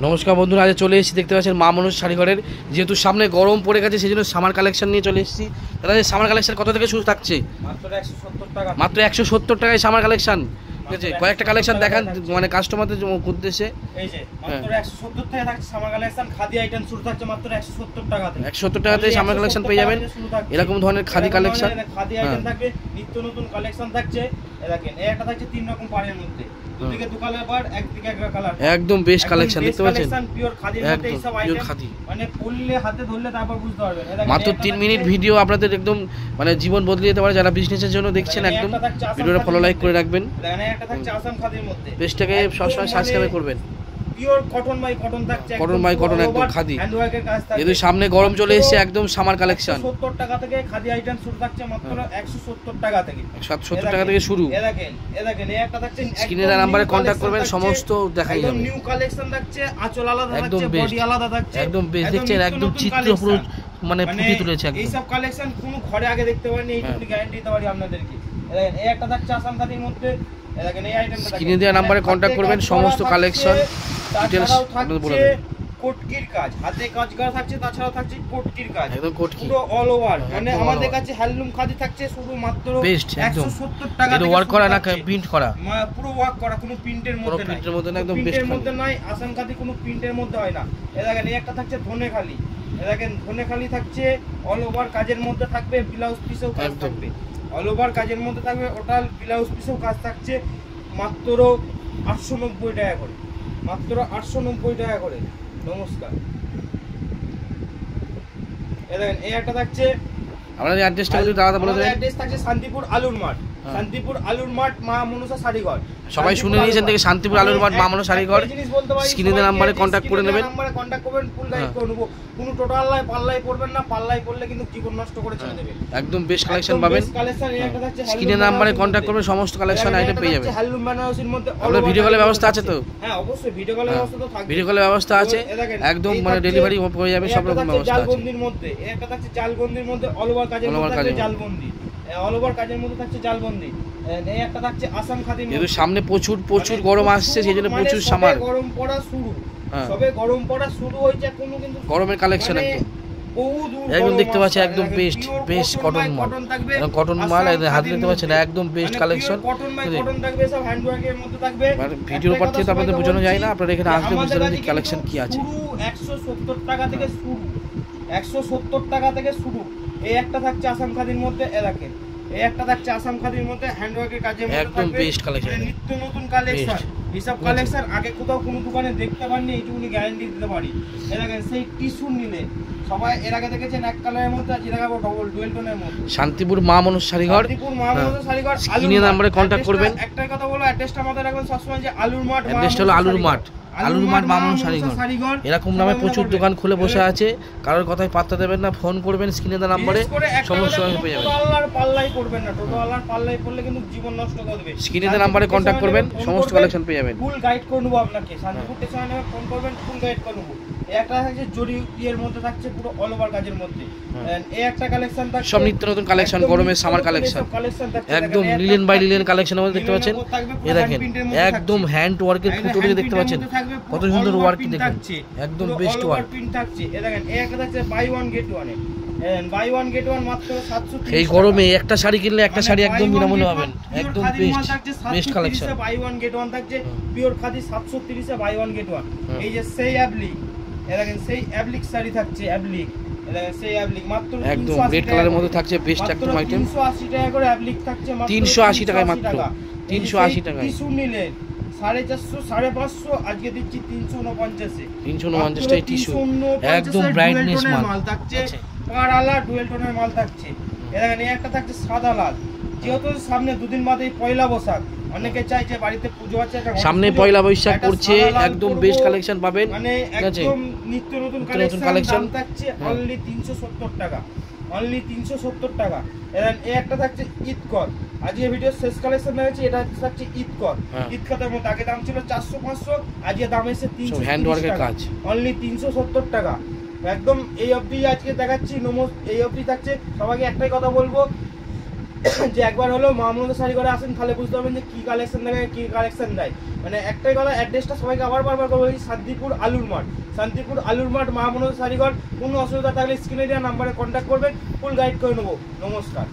নমস্কার বন্ধুরা, আজ চলে এসেছি, দেখতে পাচ্ছেন মা মনোজ শাড়িঘরের। যেহেতু সামনে গরম পড়ে গেছে সেই জন্য সামার কালেকশন নিয়ে চলে এসেছি। দাদা, সামার কালেকশন কত থেকে শুরু থাকছে? মাত্র 170 টাকায় সামার কালেকশন। ঠিক আছে, কয়েকটা কালেকশন দেখান মানে কাস্টমারদের উদ্দেশ্যে। এই যে মাত্র 170 টাকা থাকছে সামার কালেকশন। খাদি আইটেম শুরু থাকছে মাত্র 170 টাকাতে। 170 টাকাতে সামার কালেকশন পেয়ে যাবেন। এরকম ধরনের খাদি কালেকশন, খাদি আইটেম থাকবে, নিত্য নতুন কালেকশন থাকছে। দেখেন এই একটা থাকছে 3 রকম পাড়ের মধ্যে, দুদিকে দু কালার পাড়, একদিকে এক কালার, একদম বেস্ট কালেকশন দেখতে পাচ্ছেন। পিওর খাদির মধ্যে এই সব আইটেম, মানে পরলে হাতে ধরলে তারপর বুঝতে পারবেন। মাত্র 3 মিনিট ভিডিও আপনাদের একদম মানে জীবন বদলে যেতে পারে। যারা বিজনেসের জন্য দেখছেন একদম ভিডিওটা ফলো লাইক করে রাখবেন। দেখেন একটা থাকছে আসাম খাদির মধ্যে, পেজটাকে সবসময় সাবস্ক্রাইব করবেন। পিওর কটন বাই কটন থাকছে, কটন বাই কটন একদম খাদি। হ্যান্ড ওয়ার্কের কাজ থাকছে। যেহেতু সামনে গরম চলে এসেছে, একদম সামার কালেকশন। 70 টাকা থেকে খাদি আইটেম শুরু থাকছে মাত্র 170 টাকা থেকে। 170 টাকা থেকে শুরু। এই দেখেন এই একটা থাকছে, স্ক্রিনে দেওয়া নম্বরে কন্টাক্ট করবেন, সমস্ত দেখাই যাবে। একদম নিউ কালেকশন থাকছে, আঁচল আলাদা থাকছে, বডি আলাদা থাকছে, একদম বেস্ট দেখছেন, একদম চিত্র পুরো মানে ফুটিয়ে তুলেছে একদম। এই সব কালেকশন কোনো ঘরে আগে দেখতে পারেননি, এইটুকু গ্যারান্টি দিতে পারি আপনাদেরকে। দেখেন এই একটা থাকছে আসাম খাদির মধ্যে। দেখেন এই আইটেমটা স্ক্রিনে দেওয়া নম্বরে কন্টাক্ট করবেন, সমস্ত কালেকশন ডিটেইলস বলে দেবেন। কোটকির কাজ, হাতে কাজ করা থাকছে, তাছাড়াও থাকছে কোটকির কাজ, একদম কোটকি পুরো অল ওভার। মানে আমাদের কাছে হ্যান্ডলুম খাদি থাকছে শুধু মাত্র 170 টাকা। এটা ওয়ার্ক করা না প্রিন্ট করা? পুরো ওয়ার্ক করা, কোনো প্রিন্টের মধ্যে নাই। প্রিন্টের মধ্যে না, একদম বেস্ট প্রিন্টের মধ্যে নাই। আসাম খাদি কোনো প্রিন্টের মধ্যে হয় না। এই দেখেন এই একটা থাকছে ধনেখালি। এই দেখেন ধনেখালি থাকছে অল ওভার কাজের মধ্যে থাকবে, ব্লাউজ পিসেও কাজ থাকবে। অল ওভার কাজের মধ্যে থাকবে, ওটাল ব্লাউজ পিসেও কাজ থাকছে। মাত্র 890 টাকা করে, মাত্র 890 টাকা করে। নমস্কার। এই দেখেন এই একটা থাকছে, আপনাদের অ্যাড্রেসটা একটু দাদা বলে দেন। অ্যাড্রেস থাকছে শান্তিপুর আলুর মাঠ, শান্তিপুর আলুর মাঠ মা মনসা শাড়িঘর। সবাই শুনে নিয়েছেন থেকে শান্তিপুর আলুর মাঠ মা মনসা শাড়িঘর। স্ক্রিনে দেওয়া নম্বরে কন্টাক্ট করে নেবেন, নম্বরে কন্টাক্ট করবেন, ফুল গাইড করে নেব। কোনো টোটাল লাই পাল্লাই পড়বেন না, পাল্লাই পড়লে কিন্তু জীবন নষ্ট করে ছেড়ে দেবে। একদম বেস্ট কালেকশন পাবেন। স্ক্রিনে নম্বরে কন্টাক্ট করবেন, সমস্ত কালেকশন আইটেম পেয়ে যাবেন। হ্যান্ডলুম বেনারসির মধ্যে আপনাদের ভিডিও কলের ব্যবস্থা আছে তো? হ্যাঁ অবশ্যই ভিডিও কলের ব্যবস্থা তো থাকবে। ভিডিও কলের ব্যবস্থা আছে, একদম মানে ডেলিভারি হয়ে যাবে, সব রকম ব্যবস্থা আছে। জালবন্দির মধ্যে একটা থাকছে, জালবন্দির মধ্যে অল ওভার কাজের মধ্যে থাকছে জালবন্দি, অল ওভার কাজের মধ্যে থাকছে জালবন্দি। এই একটা থাকছে আসাম খাদির মধ্যে। সামনে প্রচুর গরম আসছে, সেই জন্য প্রচুর সামার গরম পড়া শুরু, সবে গরম পড়া শুরু হয়েছে, কোনো কিন্তু গরমের কালেকশন একদম দেখতে পাচ্ছি, একদম বেস্ট কটন মাল, কটন মাল হাতে দেখতে পাচ্ছেন, একদম বেস্ট কালেকশন। ভিডিওর পর থেকে আপনাদের বোঝানো যায় না, আপনারা এখানে আসলে বুঝতে পারবেন কালেকশন কি আছে। 170 টাকা থেকে শুরু, 170 টাকা থেকে শুরু। এই একটা থাকছে আসাম খাদির মধ্যে, দেখেন এই একটা থাকছে আসাম খাদির মধ্যে, হ্যান্ডওয়ার্কের কাজের মধ্যে, একদম বেস্ট কালেকশন, নিত্য নতুন কালেকশন। এইসব কালেকশন আগে কোথাও কোনো দোকানে দেখতে পাননি, এইটুকুনি গ্যারান্টি দিতে পারি। এই দেখেন সেই টিস্যু নিলে সবাই এর আগে দেখেছেন এক কালারের মধ্যে, আজ দেখাবো ডবল ডুয়েল টোনের মধ্যে। শান্তিপুর মা মনোজ শাড়িঘর, শান্তিপুর মা মনোজ শাড়িঘর। স্ক্রিনে নম্বরে কন্টাক্ট করবেন। একটাই কথা বলো, অ্যাড্রেসটা মাথায় রাখবেন সবসময়, যে আলুর মাঠ। অ্যাড্রেসটা হলো আলুর মাঠ, আলুর মাঠ মা মনোজ শাড়িঘর। এরকম নামে প্রচুর দোকান খুলে বসে আছে, কারোর কথায় পাত্তা দেবেন না, ফোন করবেন স্ক্রিনে দেওয়া নম্বরে, সমস্ত পেয়ে যাবেন। টোটাল পাল্লাই করবেন না, টোটাল পাল্লাই করলে কিন্তু জীবন নষ্ট করে দেবে। স্ক্রিনে দেওয়া নম্বরে কন্টাক্ট করবেন, সমস্ত কালেকশন পেয়ে যাবেন। ফুল গাইড করে নেবো আপনাকে, শান্তিপুর স্টেশনে ফোন করবেন, ফুল গাইড করে নেবো। একটা থাকছে জরি ইয়ের মধ্যে থাকছে, পুরো অল ওভার কাজের মধ্যে। এই একটা কালেকশন থাকছে, সব নিত্য নতুন কালেকশন, গরমের সামার কালেকশন, একদম লিলেন বাই লিলেন কালেকশনের মধ্যে দেখতে পাচ্ছেন। এই দেখেন একদম হ্যান্ড ওয়ার্কের ফুটুরি দেখতে পাচ্ছেন, কত সুন্দর ওয়ার্ক দেখেন, একদম বেস্ট ওয়ার্ক থাকছে। এই দেখেন এই একটা থাকছে buy one get one, buy one get one মাত্র 730। এই গরমে একটা শাড়ি কিনলে একটা শাড়ি একদম বিনামূল্যে পাবেন, একদম best collection. Buy one get one থাকছে, পিওর খাদি 730 এ বাই ওয়ান গেট ওয়ান। এই যে সেই অ্যাবলিক, এই দেখেন সেই অ্যাবলিক শাড়ি থাকছে, অ্যাবলিক। এই দেখেন সেই অ্যাবলিক মাত্র একদম রেড কালারের মধ্যে থাকছে, বেস্ট একদম আইটেম। 380 টাকা করে অ্যাবলিক থাকছে, মাত্র 380 টাকায়, মাত্র 380 টাকায়। টিস্যু নিলে 450 550, আজকে দিচ্ছি 349 এ। 349 টাকায় টিস্যু, একদম ব্রাইটনেস মাল থাকছে, পাড়ালা ডুয়েল টোনের মাল থাকছে। এই দেখেন এই একটা থাকছে সাদা লাল। যেহেতু সামনে দুদিন বাদে পয়লা বৈশাখ, অনেকে চাই যে বাড়িতে পুজো আছে, সামনে পয়লা বৈশাখ পড়ছে, একদম বেস্ট কালেকশন পাবেন, মানে একদম নিত্য নতুন কালেকশন থাকছে। অনলি 370 টাকা, অনলি 370 টাকা। এই একটা থাকছে ঈদকর, আজকে ভিডিও শেষ কালেকশন হয়েছে। এটা থাকছে ঈদকর, ঈদকরের মধ্যে আগে দাম ছিল 400-500, আজকে দাম এসে 300 হ্যান্ড ওয়ার্কের কাজ, অনলি 370 টাকা। একদম এই অবধি আজকে দেখাচ্ছি, এই অবধি থাকছে। সবাইকে একটাই কথা বলবো, যে একবার হলো মহামনসা শাড়ি ঘরে আসেন, তাহলে বুঝতে পারবেন যে কী কালেকশন দেয়, কী কালেকশন দেয়। মানে একটাই কথা, অ্যাড্রেসটা সবাইকে আবার বারবার করবো, শান্তিপুর আলুর মাঠ, শান্তিপুর আলুর মাঠ মহামনসা শাড়িঘর। কোনো অসুবিধা থাকলে স্ক্রিনে দেওয়া নাম্বারে কন্ট্যাক্ট করবেন, ফুল গাইড করে নেবো। নমস্কার।